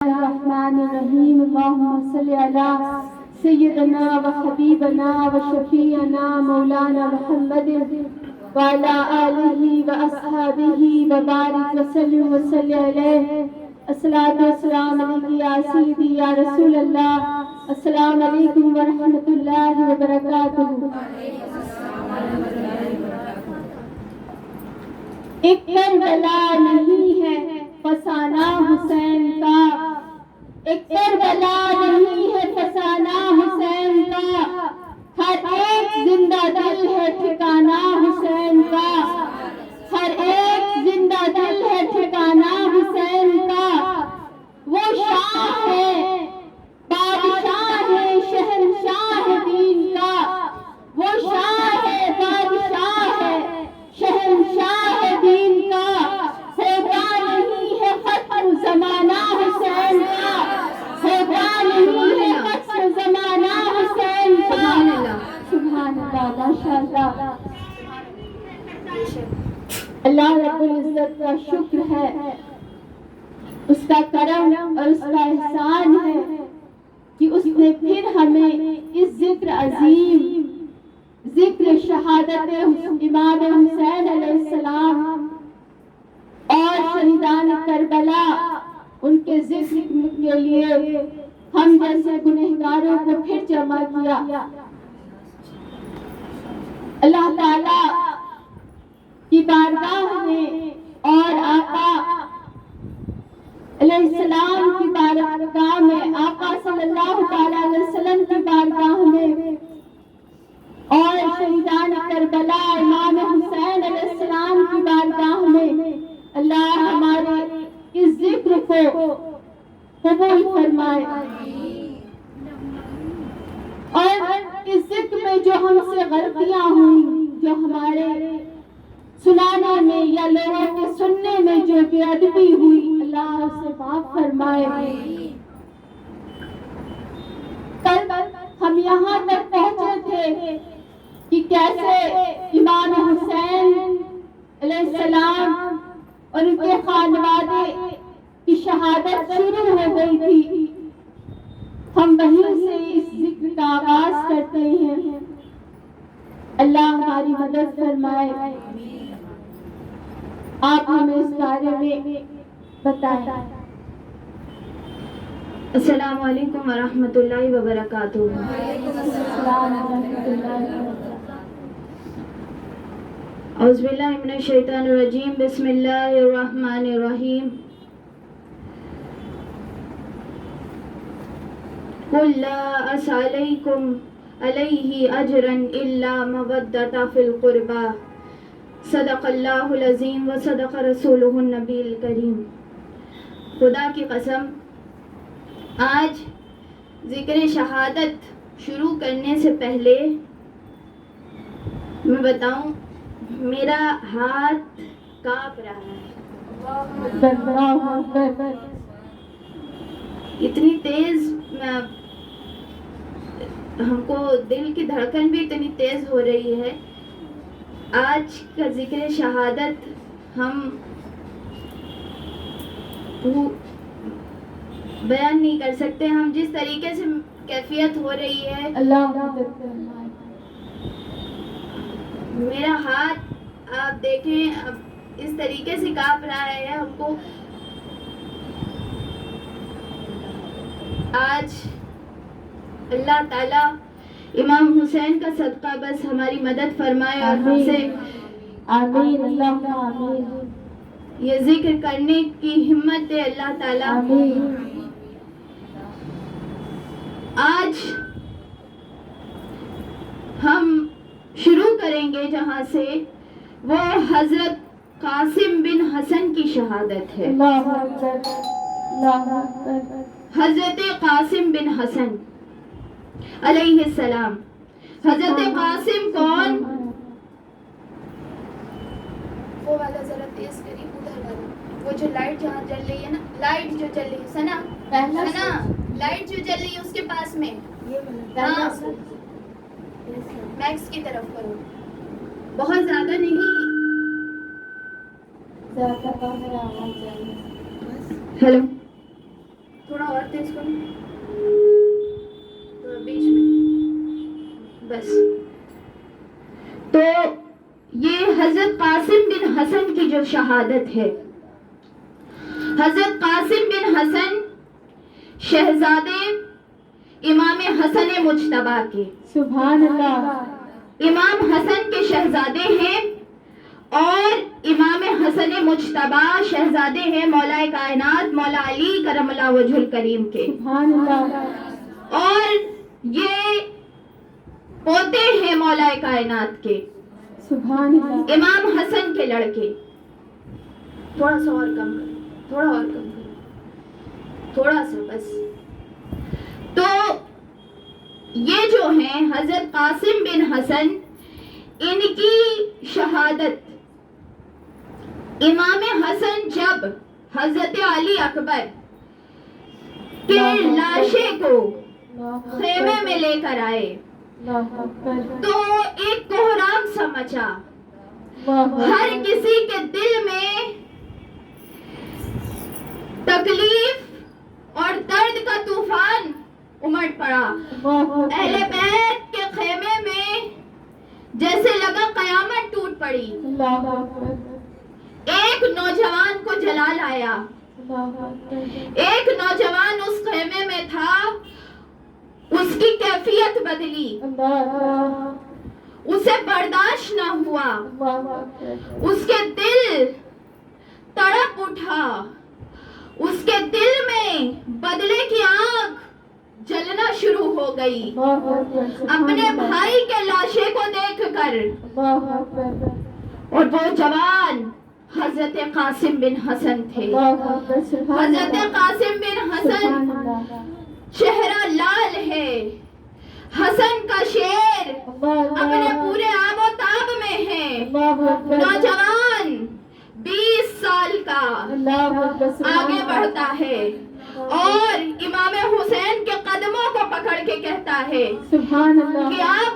الرحمن الرحیم اللہم صلی علی سیدنا و حبیبنا و شفیعنا مولانا محمد وعلی آلہ و اصحابہ و بارک وسلم وصلی علیہ. الصلاۃ والسلام علیک یا سیدی یا رسول اللہ. السلام علیکم ورحمۃ اللہ وبرکاتہ. ایک کربلا نہیں ہے فسانہ حسین کا، ایک کربلا نہیں ہے فسانہ حسین کا، ہر ایک زندہ دل ہے ٹھکانہ حسین کا، ہر ایک زندہ دل ہے ٹھکانہ حسین کا. وہ شاہ ہے بادشاہ ہے شہنشاہ دین کا، وہ شاہ ہے بادشاہ ہے شہنشاہ دین کا. ہوتا نہیں ہے ختم زمانہ حسین کا، ہوتا نہیں ہے ختم زمانہ حسین کا. سبحان اللہ، ماشاء اللہ. اللہ رب العزت کا شکر ہے، اس کا کرم اور اس کا احسان ہے کہ اس نے پھر ہمیں اس ذکر عظیم، ذکر شہادت امام حسین علیہ السلام اور شہیدان کربلا، ان کے ذکر کے لیے ہم جیسے گنہگاروں کو پھر جمع کیا. اللہ تعالی کی بارگاہ میں اور آقا علیہ السلام کی بارگاہ میں، آقا صلی اللہ تعالی علیہ وسلم کی بارگاہ میں اور شہیدان کربلا امام حسین علیہ السلام کی بارگاہ میں اللہ ہمارے اس ذکر کو قبول فرمائے. اور اس ذکر میں جو ہم سے غلطیاں ہوئی، جو ہمارے سنانے میں یا لوگوں کے سننے میں جو بے ادبی ہوئی، اللہ اسے معاف فرمائے. کل ہم یہاں تک پہنچے تھے کہ کیسے امام حسین علیہ السلام اور ان کے خانوادے کی شہادت شروع ہو گئی تھی. ہم وہیں سے اس ذکر کا آغاز کرتے ہیں. اللہ ہماری مدد فرمائے. آپ ہمیں اس بارے میں بتائیں. السلام علیکم ورحمۃ اللہ وبرکاتہ. السلام ورحمۃ اللہ وبرکاتہ. اعوذ باللہ من الشیطان الرجیم. بسم اللہ الرحمن الرحیم. قل لا اسألکم علیہ اجرا الا مودۃ فی القربى. صدق اللہ العظیم و صدق رسولہ النبی الکریم. خدا کی قسم، آج ذکر شہادت شروع کرنے سے پہلے میں بتاؤں، میرا ہاتھ کانپ رہا ہے. اتنی تیز ہم کو دل کی دھڑکن بھی اتنی تیز ہو رہی ہے. آج کا ذکر شہادت ہم بیان نہیں کر سکتے. ہم جس طریقے سے کیفیت ہو رہی ہے، اللہ میرا ہاتھ آپ دیکھیں اب اس طریقے سے کانپ رہا ہے. ہم کو آج اللہ تعالی امام حسین کا صدقہ بس ہماری مدد فرمائے اور ہم سے آمین. اللہ آمین. یہ ذکر کرنے کی ہمت دے اللہ تعالی. آمین. آج ہم شروع کریں گے جہاں سے، وہ حضرت قاسم بن حسن کی شہادت ہے. اللہ اکبر. اللہ اکبر. حضرت قاسم بن حسن علیہ السلام. حضرت قاسم کون؟ وہ والا ذرا تیز کری، ادھر والا، وہ جو لائٹ جہاں جل رہی ہے نا، لائٹ جو جل رہی ہے سنا، لائٹ جو جل رہی ہے اس کے پاس میں، ہاں میکس کی طرف کرو، بہت زیادہ نہیں. ہیلو، تھوڑا اور تیز کرو, تھوڑا بیچ میں, بس. تو یہ حضرت قاسم بن حسن کی جو شہادت ہے, حضرت قاسم بن حسن شہزادے امام حسن مجتبی کے, سبحان اللہ, امام حسن کے شہزادے ہیں اور امام حسن مجتبی شہزادے ہیں مولا کائنات مولا علی کرم اللہ وجہ الکریم کے, سبحان اللہ, اور یہ پوتے ہیں مولا کائنات کے, سبحان اللہ, امام حسن کے لڑکے. تھوڑا سا اور کم کرو, تھوڑا اور کم کرو, تھوڑا سا بس. تو یہ جو ہیں حضرت قاسم بن حسن, ان کی شہادت, امام حسن جب حضرت علی اکبر کے لاشے کو خیمے میں لے کر آئے تو ایک کوہرام سا مچا, ہر کسی کے دل میں تکلیف اور درد کا طوفان امڑ پڑا. اہل بیت کے خیمے میں جیسے لگا قیامت ٹوٹ پڑی. ایک نوجوان کو جلال آیا, ایک نوجوان اس خیمے میں تھا, اس کی کیفیت بدلی, اسے برداشت نہ ہوا, اس کے دل تڑپ اٹھا, اس کے دل میں بدلے کی آگ جلنا شروع ہو گئی اپنے بھائی کے لاشے کو دیکھ کر. اور وہ جوان حضرت قاسم بن حسن تھے. حضرت قاسم بن حسن چہرہ لال ہے, حسن کا شیر اپنے پورے آب و تاب میں ہے. نوجوان 20 سال کا آگے بڑھتا ہے اور امام حسین کے قدموں کو پکڑ کے کہتا ہے کہ اب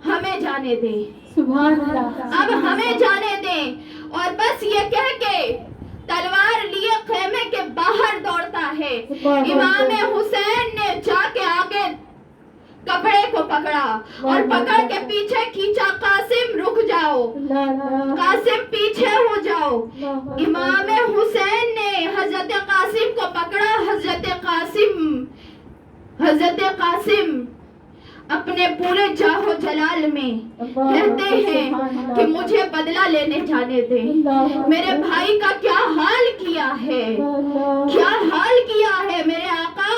ہمیں جانے دیں, اب ہمیں جانے دیں. اور بس یہ کہہ کے تلوار لیے خیمے کے باہر دوڑتا ہے. امام حسین نے جا کے آگے کپڑے کو پکڑا اور پکڑ کے پیچھے کھینچا, قاسم رک جاؤ, قاسم پیچھے ہو جاؤ. امام حسین نے حضرت قاسم کو پکڑا. حضرت قاسم اپنے پورے جاہ و جلال میں کہتے ہیں کہ مجھے بدلہ لینے جانے دیں. میرے بھائی کا کیا حال کیا ہے, کیا حال کیا ہے میرے آقا,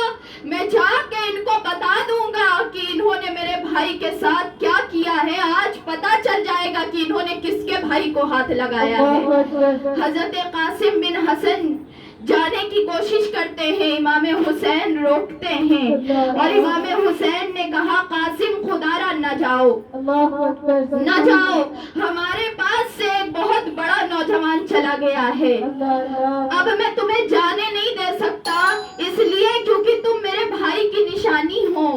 میں جا کے ان کو بتا دوں گا کہ انہوں نے میرے بھائی کے ساتھ کیا کیا ہے. آج پتا چل جائے گا کہ انہوں نے کس کے بھائی کو ہاتھ لگایا ہے. حضرت قاسم بن حسن جانے کی کوشش کرتے ہیں, امام حسین روکتے ہیں اور امام حسین نے کہا قاسم خدارا نہ جاؤ, نہ جاؤ, ہمارے پاس سے ایک بہت بڑا نوجوان چلا گیا ہے, اب میں تمہیں جانے نہیں دے سکتا, اس لیے کیونکہ تم میرے بھائی کی نشانی ہو,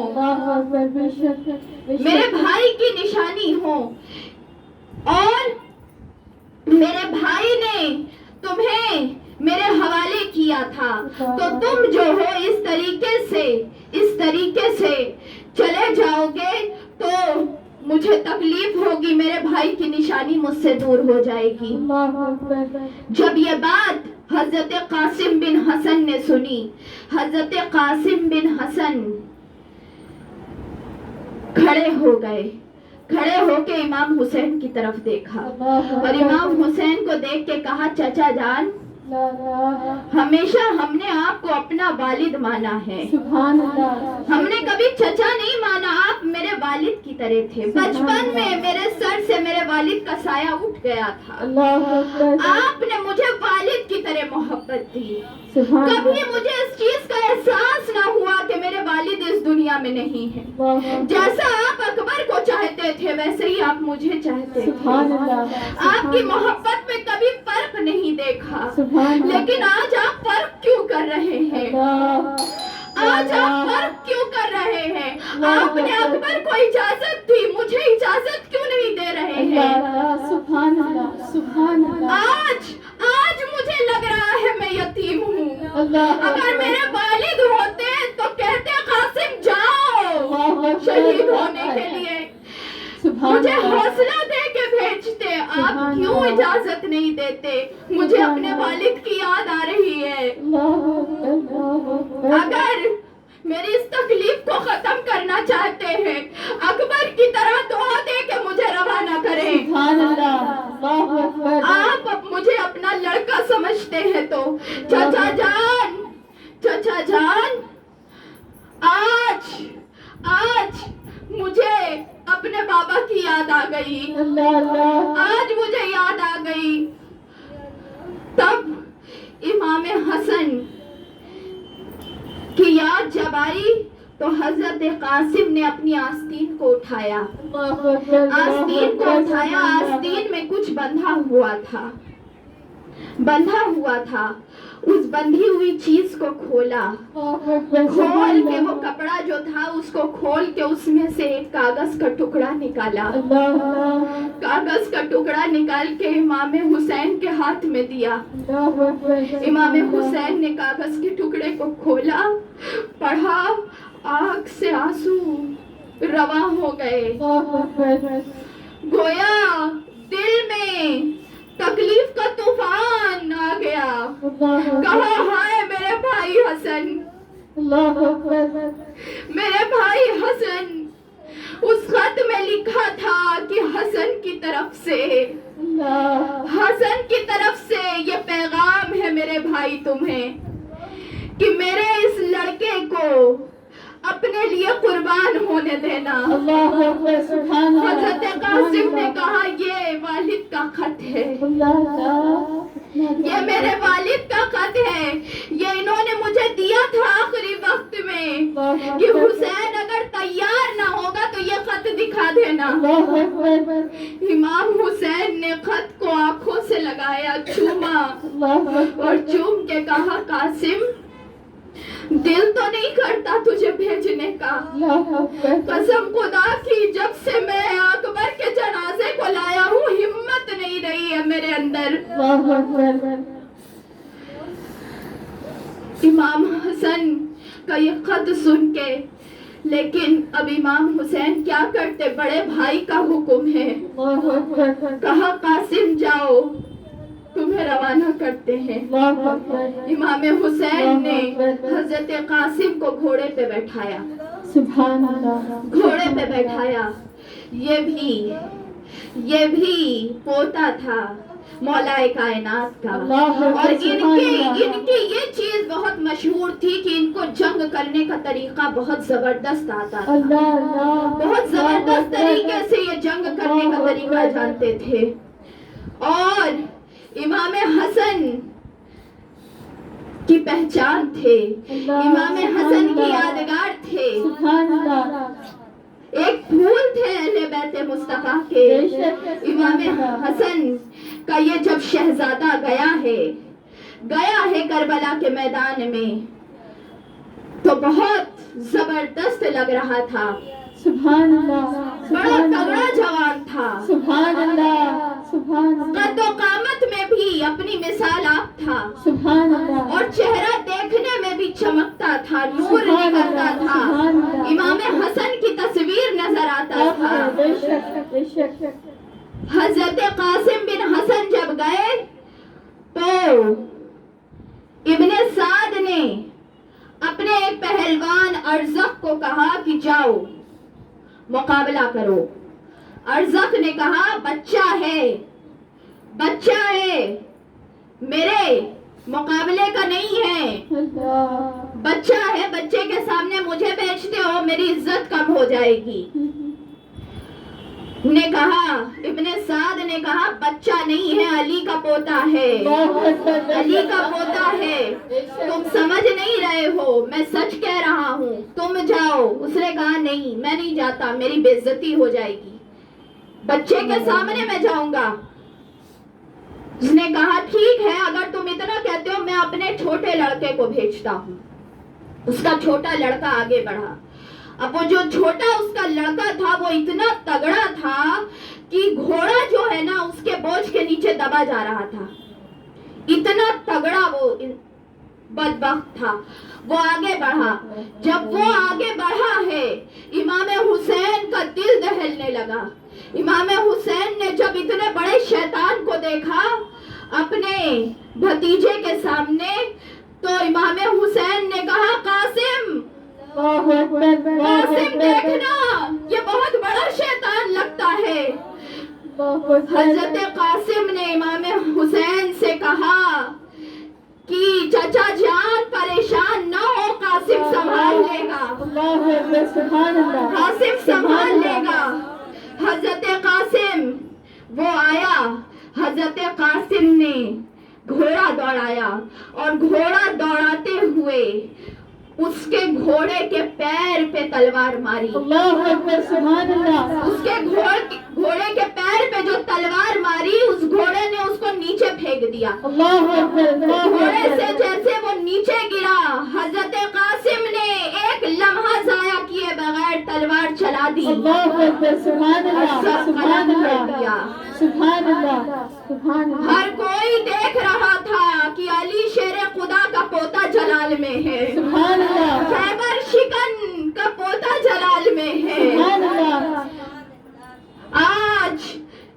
میرے بھائی کی نشانی ہو, اور میرے بھائی نے تمہیں میرے حوالے کیا تھا, تو تم جو ہو اس طریقے سے چلے جاؤ گے تو مجھے تکلیف ہوگی, میرے بھائی کی نشانی مجھ سے دور ہو جائے گی. جب یہ بات حضرت قاسم بن حسن نے سنی, حضرت قاسم بن حسن کھڑے ہو گئے, کھڑے ہو کے امام حسین کی طرف دیکھا اور امام حسین کو دیکھ کے کہا چچا جان, ہمیشہ ہم نے آپ کو اپنا والد مانا ہے, ہم نے کبھی چچا نہیں مانا, آپ میرے والد کی طرح تھے. بچپن میں میرے سر سے میرے والد کا سایہ اٹھ گیا تھا, آپ نے مجھے والد کی طرح محبت دی, کبھی مجھے اس چیز کا احساس نہ ہوا کہ میرے والد اس دنیا میں نہیں ہیں. جیسا آپ اکبر کو چاہتے تھے ویسے ہی آپ مجھے چاہتے تھے, آپ کی محبت میں کبھی فرق نہیں دیکھا, لیکن آج آپ فرق کیوں کر رہے ہیں, آج آپ فرق کیوں کر رہے ہیں. آپ نے اکبر کو اجازت دی, مجھے اجازت کیوں نہیں دے رہے ہیں. آج مجھے لگ رہا ہے میں یتیم ہوں, اگر میرے والد ہوتے مجھے حوصلہ دے کے بھیجتے، آپ کیوں اجازت نہیں دیتے؟ مجھے اپنے والد کی یاد آ رہی ہے۔ اگر میری اس تکلیف کو ختم کرنا چاہتے ہیں، اکبر کی طرح دعا دے کے مجھے روانہ کریں۔ آپ مجھے اپنا لڑکا سمجھتے ہیں تو چچا جان، آج مجھے اپنے بابا کی یاد آ گئی، آج مجھے یاد آ گئی۔ تب امام حسن کی یاد جب آئی تو حضرت قاسم نے اپنی آستین کو اٹھایا، آستین میں کچھ بندھا ہوا تھا، اس بندھی ہوئی چیز کو کھولا، کھول کے وہ کپڑا جو تھا اس کو کھول کے اس میں سے ایک کاغذ کا ٹکڑا نکالا، کاغذ کا ٹکڑا نکال کے امام حسین کے ہاتھ میں دیا۔ امام حسین نے کاغذ کے ٹکڑے کو کھولا، پڑھا، آنکھ سے آنسو رواں ہو گئے، گویا دل میں تکلیف کا طوفان آ گیا۔ کہا ہائے میرے بھائی حسن، میرے بھائی حسن، اس خط میں لکھا تھا کہ حسن کی طرف سے یہ پیغام ہے میرے بھائی تمہیں کہ میرے اس لڑکے کو اپنے لیے قربان ہونے دینا۔ حضرت قاسم نے کہا یہ والد کا خط ہے، یہ میرے والد کا خط ہے، یہ انہوں نے مجھے دیا تھا آخری وقت میں کہ حسین اگر تیار نہ ہوگا تو یہ خط دکھا دینا۔ امام حسین نے خط کو آنکھوں سے لگایا، چوما اور چوم کے کہا قاسم دل تو نہیں کرتا تجھے بھیجنے کا، قسم خدا کی جب سے میں اکبر کے جنازے کو لایا ہوں ہمت نہیں رہی ہے میرے اندر۔ امام حسن کا یہ خط سن کے، لیکن اب امام حسین کیا کرتے، بڑے بھائی کا حکم ہے، کہا قاسم جاؤ تمہیں روانہ کرتے ہیں۔ امام حسین نے حضرت قاسم کو گھوڑے پہ بیٹھایا، گھوڑے پہ بیٹھایا۔ یہ بھی پوتا تھا مولا کائنات کا، اور ان کی یہ چیز بہت مشہور تھی کہ ان کو جنگ کرنے کا طریقہ بہت زبردست آتا تھا، بہت زبردست طریقے سے یہ جنگ کرنے کا طریقہ جانتے تھے۔ اور امام حسن کی پہچان تھے، امام حسن کی یادگار تھے، ایک پھول تھے اہل بیت مصطفیٰ کے۔ امام حسن کا یہ جب شہزادہ گیا ہے کربلا کے میدان میں تو بہت زبردست لگ رہا تھا، سبحان اللہ، بڑا تگڑا جوان تھا، سبحان اللہ، سبحان اللہ، قد و قامت میں بھی اپنی مثال آپ تھا، سبحان اللہ، اور چہرہ دیکھنے میں بھی چمکتا تھا، نور نکلتا تھا، امام حسن کی تصویر نظر آتا تھا۔ بے شک۔ حضرت قاسم بن حسن جب گئے تو ابن سعد نے اپنے ایک پہلوان ارزق کو کہا کہ جاؤ مقابلہ کرو۔ ارزق نے کہا بچہ ہے میرے مقابلے کا نہیں ہے، بچہ ہے، بچے کے سامنے مجھے بیچتے ہو میری عزت کم ہو جائے گی۔ نے کہا ابن سعد نے کہا بچہ نہیں ہے، علی کا پوتا ہے، علی کا پوتا ہے، تم سمجھ نہیں رہے ہو، میں سچ کہہ رہا ہوں، تم جاؤ۔ اس نے کہا نہیں میں نہیں جاتا، میری بے عزتی ہو جائے گی، بچے کے سامنے میں جاؤں گا۔ اس نے کہا ٹھیک ہے اگر تم اتنا کہتے ہو میں اپنے چھوٹے لڑکے کو بھیجتا ہوں۔ اس کا چھوٹا لڑکا آگے بڑھا، اب وہ جو چھوٹا اس کا لڑکا تھا وہ اتنا تگڑا تھا کہ گھوڑا جو ہے نا اس کے بوجھ کے نیچے دبا جا رہا تھا، اتنا تگڑا وہ بدبخت تھا۔ وہ آگے بڑھا، جب وہ آگے بڑھا ہے امام حسین کا دل دہلنے لگا، امام حسین نے جب اتنے بڑے شیطان کو دیکھا اپنے بھتیجے کے سامنے تو امام حسین نے کہا قاسم قاسم دیکھنا یہ بہت بڑا شیطان لگتا ہے. حضرت قاسم نے امام حسین سے کہا کہ چچا جان پریشان نہ ہو، قاسم سنبھال لے گا، قاسم سنبھال لے گا. حضرت قاسم وہ آیا، حضرت قاسم نے گھوڑا دوڑایا اور گھوڑا دوڑاتے ہوئے اس کے گھوڑے کے پیر پہ تلوار ماری. اس کے گھوڑے کے پیر پہ جو تلوار ماری اس گھوڑے نے اس کو نیچے پھینک دیا. گھوڑے سے جیسے وہ نیچے گرا حضرت قاسم نے ایک لمحہ ضائع کیے بغیر تلوار چلا دی. ہر کوئی دیکھ رہا تھا کہ علی شیر خدا کا پوتا جلال میں ہے، خیبر شکن کا پوتا جلال میں ہے. آج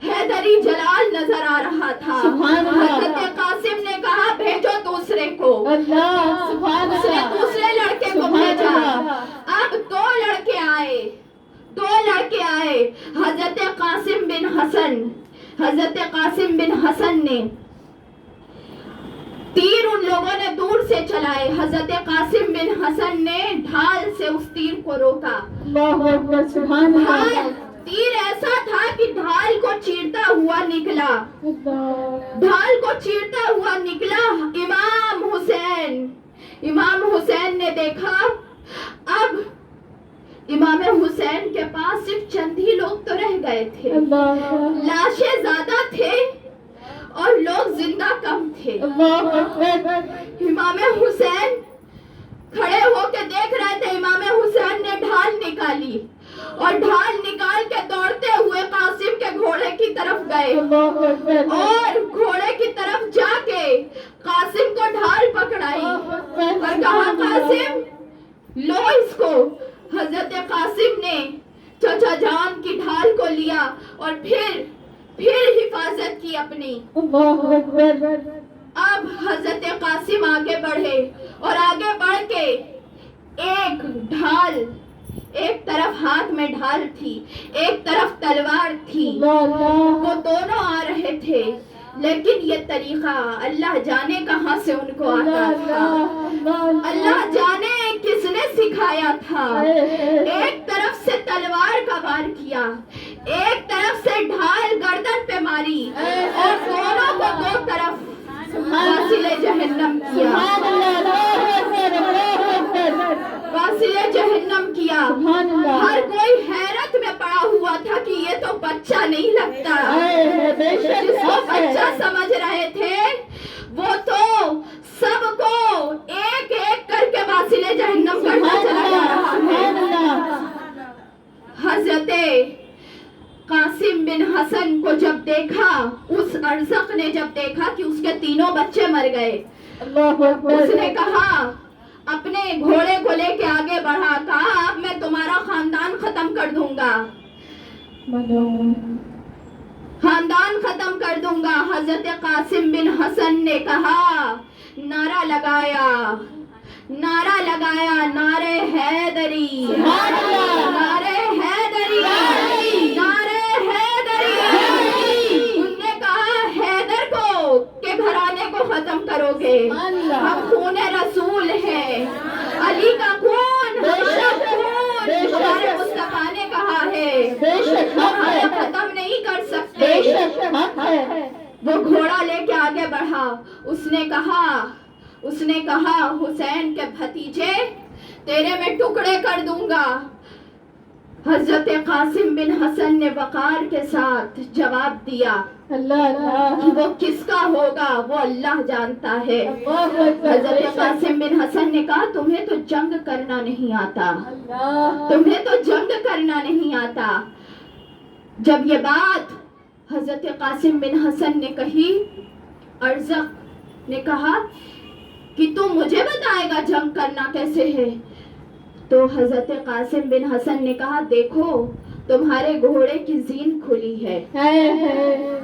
حیدری جلال نظر آ رہا تھا. حضرت قاسم نے کہا بھیجو دوسرے کو، اس نے دوسرے لڑکے کو بھیجا. اب دو لڑکے آئے. حضرت قاسم بن حسن نے تیر ان لوگوں نے دور سے چلائے. حضرت قاسم بن حسن نے ڈھال سے اس تیر کو روکا. تیر ایسا تھا کہ ڈھال کو چیرتا ہوا نکلا. امام حسین نے دیکھا اب امام حسین کے پاس صرف چند ہی لوگ تو رہ گئے تھے، لاشیں زیادہ تھے اور لوگ زندہ کم تھے. امام حسین کھڑے ہو کے دیکھ رہے تھے. امام حسین نے ڈھال نکالی اور ڈھال نکال کے دوڑتے ہوئے قاسم کے گھوڑے کی طرف گئے اور گھوڑے کی طرف جا کے قاسم کو ڈھال پکڑائی اور کہا قاسم لو اس کو. حضرت قاسم نے چچا جان کی ڈھال کو لیا اور پھر حفاظت کی اپنی. اب حضرت قاسم آگے بڑھے اور آگے بڑھ کے ایک طرف ہاتھ میں ڈھال تھی، ایک طرف تلوار تھی. وہ دونوں آ رہے تھے لیکن یہ طریقہ اللہ جانے کہاں سے ان کو آتا تھا، اللہ جانے کس نے سکھایا تھا. ایک طرف سے تلوار کا وار کیا، ایک طرف سے ڈھال گردن پہ ماری اور دونوں کو دو طرف واصل جہنم کیا. ہر کوئی حیرت میں پڑا ہوا تھا کہ یہ تو بچہ نہیں لگتا. جس کو بچہ سمجھ رہے تھے وہ تو سب کو ایک ایک کر کے واصل جہنم کرتا چلا جا رہا ہے. حضرت قاسم بن حسن کو جب دیکھا، اس ارزق نے جب دیکھا کہ اس کے تینوں بچے مر گئے، اس نے کہا اپنے گھوڑے کو لے کے آگے بڑھا، کہا اب میں تمہارا خاندان ختم کر دوں گا. حضرت قاسم بن حسن نے کہا، نعرہ لگایا، نعرے حیدری، نعرے حیدری، نعرے حیدری. ان نے کہا حیدر کو کہ گھرانے کو ختم کرو گے، ہم خون رسول ہیں، علی کا خون ہمارے مصطفیٰ نے کہا ہے ہم ختم نہیں کر سکتے. وہ گھوڑا لے کے آگے بڑھا. اس نے کہا حسین کے بھتیجے تیرے میں ٹکڑے کر دوں گا. حضرت قاسم بن حسن نے وقار کے ساتھ جواب دیا کہ وہ کس کا ہوگا وہ اللہ جانتا ہے. حضرت قاسم بن حسن نے کہا تمہیں تو جنگ کرنا نہیں آتا. جب یہ بات حضرت قاسم بن حسن نے کہی، ارزق نے کہا کہ تو مجھے بتائے گا جنگ کرنا کیسے ہے. تو حضرت قاسم بن حسن نے کہا دیکھو تمہارے گھوڑے کی زین کھلی ہے،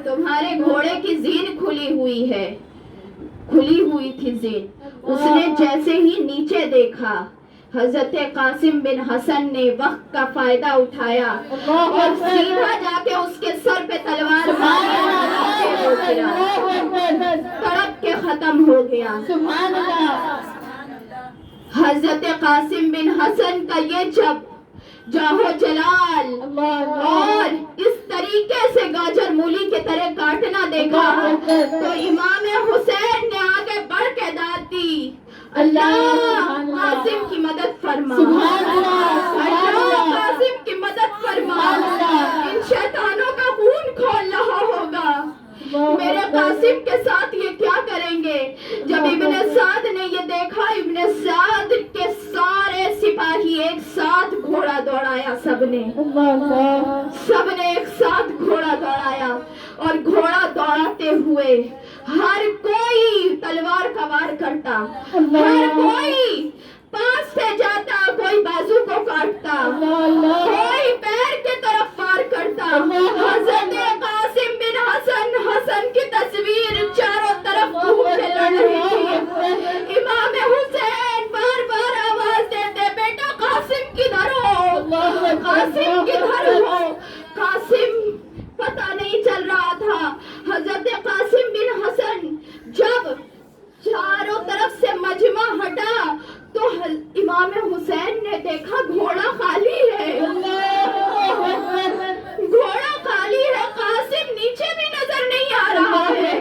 تمہارے گھوڑے کی زین کھلی ہوئی ہے، کھلی ہوئی تھی زین۔ اس نے جیسے ہی نیچے دیکھا، حضرت قاسم بن حسن نے وقت کا فائدہ اٹھایا اور سیدھا جا کے اس کے سر پہ تلوار ماری، تڑپ کے ختم ہو گیا۔ حضرت قاسم بن حسن کا یہ جب جاہو جلال اور اس طریقے سے گاجر مولی کے طرح کاٹنا دیکھا تو امام حسین نے آگے بڑھ کے داد دی، اللہ قاسم کی مدد فرما، اللہ قاسم کی مدد فرما، ان شیطانوں کا خون کھول رہا ہوگا، میرے قاسم کے ساتھ یہ کیا کریں گے؟ جب ابن سعد نے یہ دیکھا، ابن سعد کے سارے سپاہی ایک ساتھ گھوڑا دوڑایا، سب نے ایک ساتھ گھوڑا دوڑایا، اور گھوڑا دوڑاتے ہوئے ہر کوئی تلوار کا وار کرتا، ہر کوئی پاس سے جاتا، کوئی بازو کو کاٹتا، کوئی پیر کی طرف وار کرتا۔ حضرت قاسم بن حسن، حسن کی تصویر چاروں طرف گھوم کے لڑ رہی تھی۔ امام حسین بار بار آواز دیتے، بیٹا قاسم کدھر ہو، قاسم کدھر ہو۔ قاسم پتہ نہیں چل رہا تھا۔ حضرت قاسم بن حسن جب چاروں طرف سے مجمع ہٹا تو امام حسین نے دیکھا گھوڑا خالی ہے، گھوڑا خالی ہے، قاسم نیچے بھی نظر نہیں آ رہا ہے،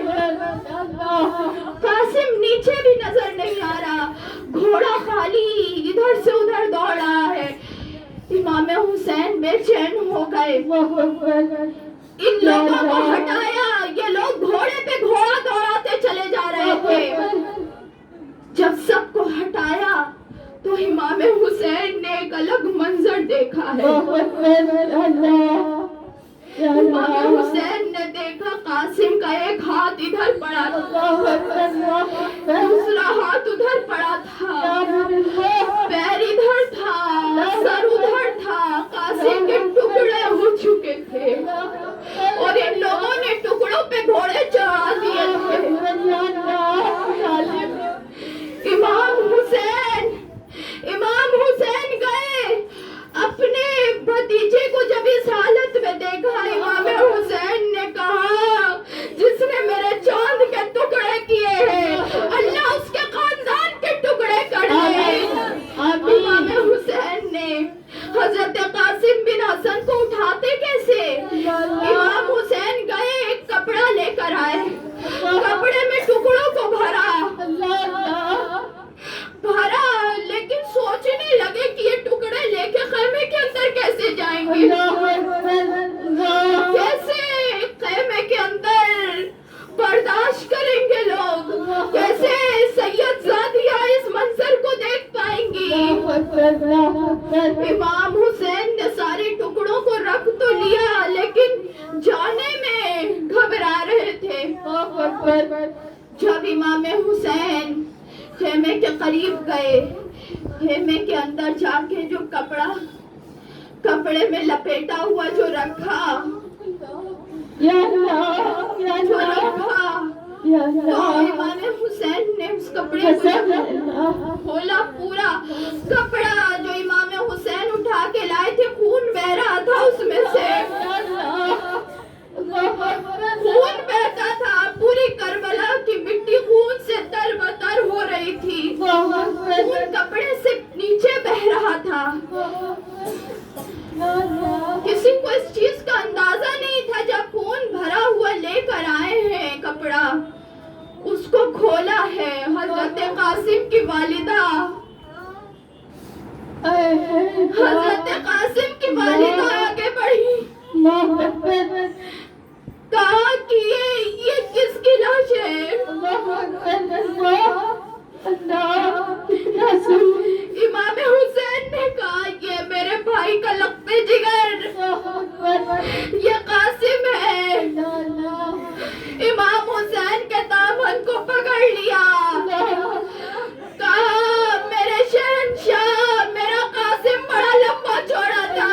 قاسم نیچے بھی نظر نہیں آ رہا، گھوڑا خالی ادھر سے ادھر دوڑ رہا ہے۔ امام حسین بے چین ہو گئے، ان لوگوں کو ہٹایا، یہ لوگ گھوڑے پہ گھوڑا دوڑاتے چلے جا رہے تھے۔ جب سب کو ہٹایا تو امام حسین نے ایک الگ منظر دیکھا ہے۔ امام حسین نے دیکھا قاسم کا ایک ہاتھ ادھر پڑا تھا، دوسرا ہاتھ ادھر پڑا تھا، پیر ادھر تھا، سر ادھر تھا، قاسم کے ٹکڑے ہو چکے تھے اور ان لوگوں نے ٹکڑوں پہ گھوڑے چڑھا دیے تھے۔ امام حسین گئے، اپنے بھتیجے کو جب اس حالت میں دیکھا، امام حسین نے کہا، جس نے میرے چاند کے ٹکڑے کیے ہیں اللہ اس کے خاندان کے ٹکڑے کر دے۔ امام حسین نے حضرت قاسم بن حسن کو اٹھاتے کیسے؟ امام حسین گئے، ایک کپڑا لے کر آئے، کپڑے میں ٹکڑوں کو بھرا، لیکن سوچنے لگے کہ یہ ٹکڑے لے کے خیمے کے اندر کیسے جائیں گے، کیسے خیمے کے اندر برداشت کریں گے لوگ، کیسے سید زادیہ اس منظر کو دیکھ پائیں گی۔ امام حسین نے سارے ٹکڑوں کو رکھ تو لیا لیکن جانے میں گھبرا رہے تھے۔ جب امام حسین خیمے کے قریب گئے، خیمے کے اندر جا کے جو کپڑے میں لپیٹا ہوا جو رکھا تو امام حسین نے اس کپڑے کو کھولا، پورا کپڑا جو امام حسین اٹھا کے لائے تھے خون بہ رہا تھا، اس میں سے خون بہتا تھا، پوری کربلا کی مٹی خون سے تر بتر ہو رہی تھی، خون کپڑے سے نیچے بہ رہا تھا۔ کسی کو اس چیز کا اندازہ نہیں تھا، جب خون بھرا ہوا لے کر آئے ہیں کپڑا، اس کو کھولا ہے، حضرت قاسم کی والدہ، حضرت قاسم کی والدہ آگے بڑھی، کہا کہ یہ کس کی لاش ہے؟ امام حسین نے کہا یہ میرے بھائی کا لقب جگر، یہ قاسم ہے۔ امام حسین کے دامن کو پکڑ لیا، کہا میرے شہنشاہ، میرا قاسم بڑا لمبا چوڑا تھا،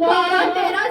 12-13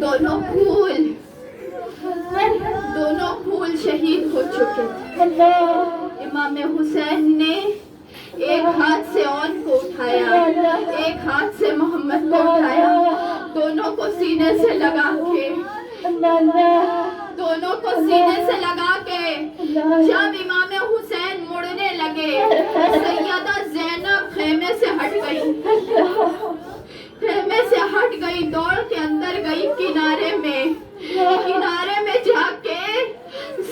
دونوں پھول شہید ہو چکے تھے. امام حسین نے ایک ہاتھ سے اون کو اٹھایا, ایک ہاتھ سے محمد کو اٹھایا, دونوں کو سینے سے لگا کے, جب امام حسین مڑنے لگے, سیدہ زینب خیمے سے ہٹ گئی, دوڑ کے اندر گئی کنارے میں جا کے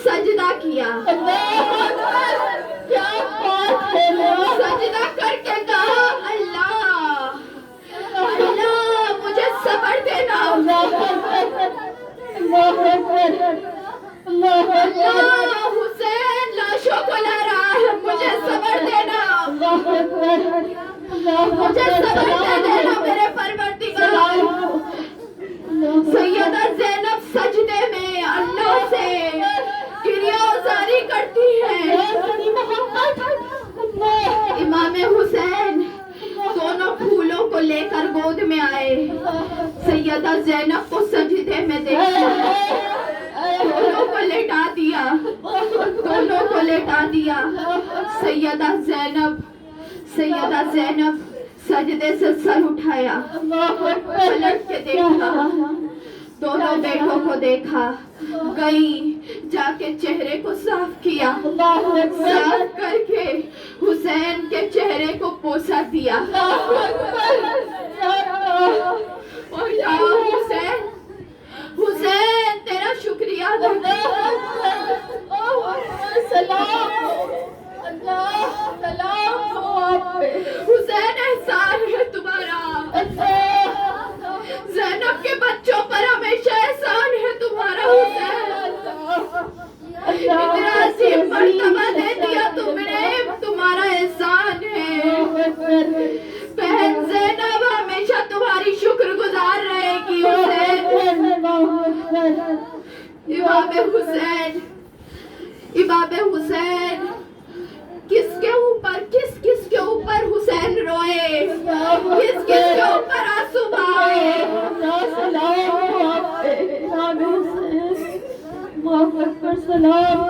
سجدہ کیا. سجدہ کر کے کہا, اللہ مجھے صبر دینا, اللہ حسین لاشوں کو لا رہا ہے, مجھے صبر دینا, مجھے صبر دے دینا میرے پروردگار. سیدہ زینب سجدے میں اللہ سے گریہ ازاری کرتی ہے. امام حسین دونوں پھولوں کو لے کر گود میں آئے, سیدہ زینب کو سجدے میں دیکھا, دونوں کو لٹا دیا. سیدہ زینب سجدے سے سر اٹھایا, پلٹ کے دیکھا, دونوں بیٹوں کو دیکھا, گئی جا کے چہرے کو صاف کیا, صاف کر کے حسین کے چہرے کو پوسا دیا. اور یا حسین تیرا شکریہ ادا حسین احسان ہے تمہارا, زینب کے بچوں پر ہمیشہ احسان ہے تمہارا. حسین اتنا عظیم مرتبہ دے دیا تم نے, تمہارا احسان ہے. بہن زینب ہمیشہ تمہاری شکر گزار رہے گی. امام حسین کس کے اوپر حسین روئے, کس کے اوپر آنسو بہائے. سلام